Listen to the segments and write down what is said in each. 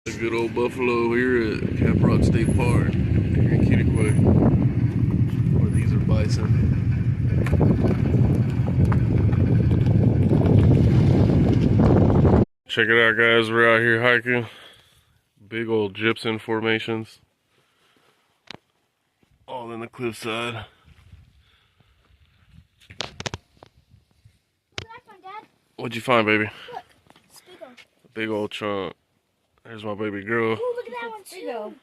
A good old buffalo here at Caprock State Park here in Kittiquay, where these are bison. Check it out, guys. We're out here hiking. Big old gypsum formations, all in the cliffside. What did I find, Dad? What'd you find, baby? Look, Spiegel. A big old chunk. There's my baby girl. Ooh, look at that one too.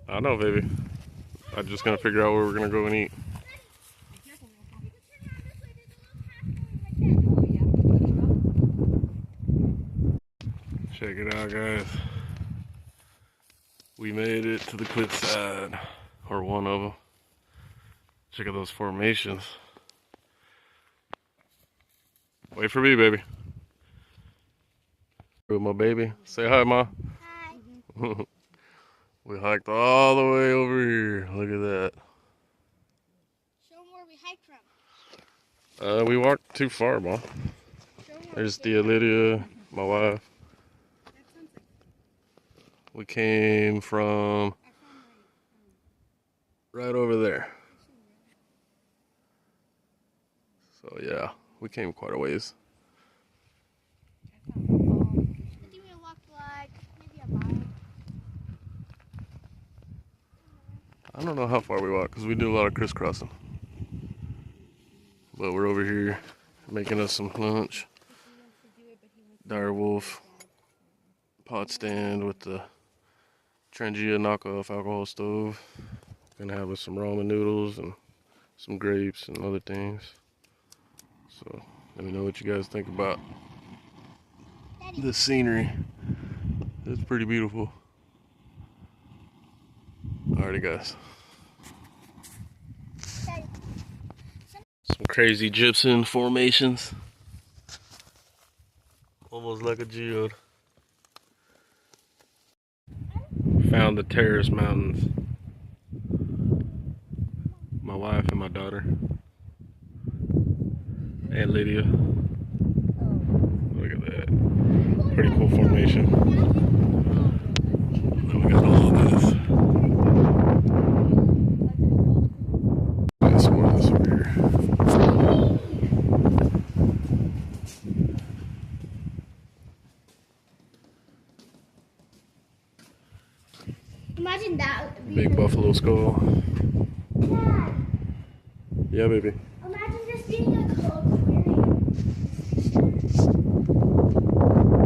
I know, baby. I'm just gonna figure out where we're gonna go and eat. Check it out, guys. We made it to the cliffside, or one of them. Check out those formations. Wait for me, baby. With my baby. Say hi, Ma. Hi. We hiked all the way over here. Look at that. Show them where we hiked from. We walked too far, Ma. There's Tia Lydia, my wife. We came from right over there. So yeah, we came quite a ways. I think we walked like maybe a mile. I don't know how far we walked because we do a lot of crisscrossing. But we're over here making us some lunch. Dire Wolf pot stand with the Trangia knockoff alcohol stove. Gonna have us some ramen noodles and some grapes and other things. So let me know what you guys think about this scenery. It's pretty beautiful. Alrighty, guys. Some crazy gypsum formations. Almost like a geode. Found the Terrace Mountains. My wife and my daughter. And Lydia. Look at that. Pretty cool formation. Then we got all of this. Got some more of this over here. Imagine that. Big buffalo skull. Yeah, baby.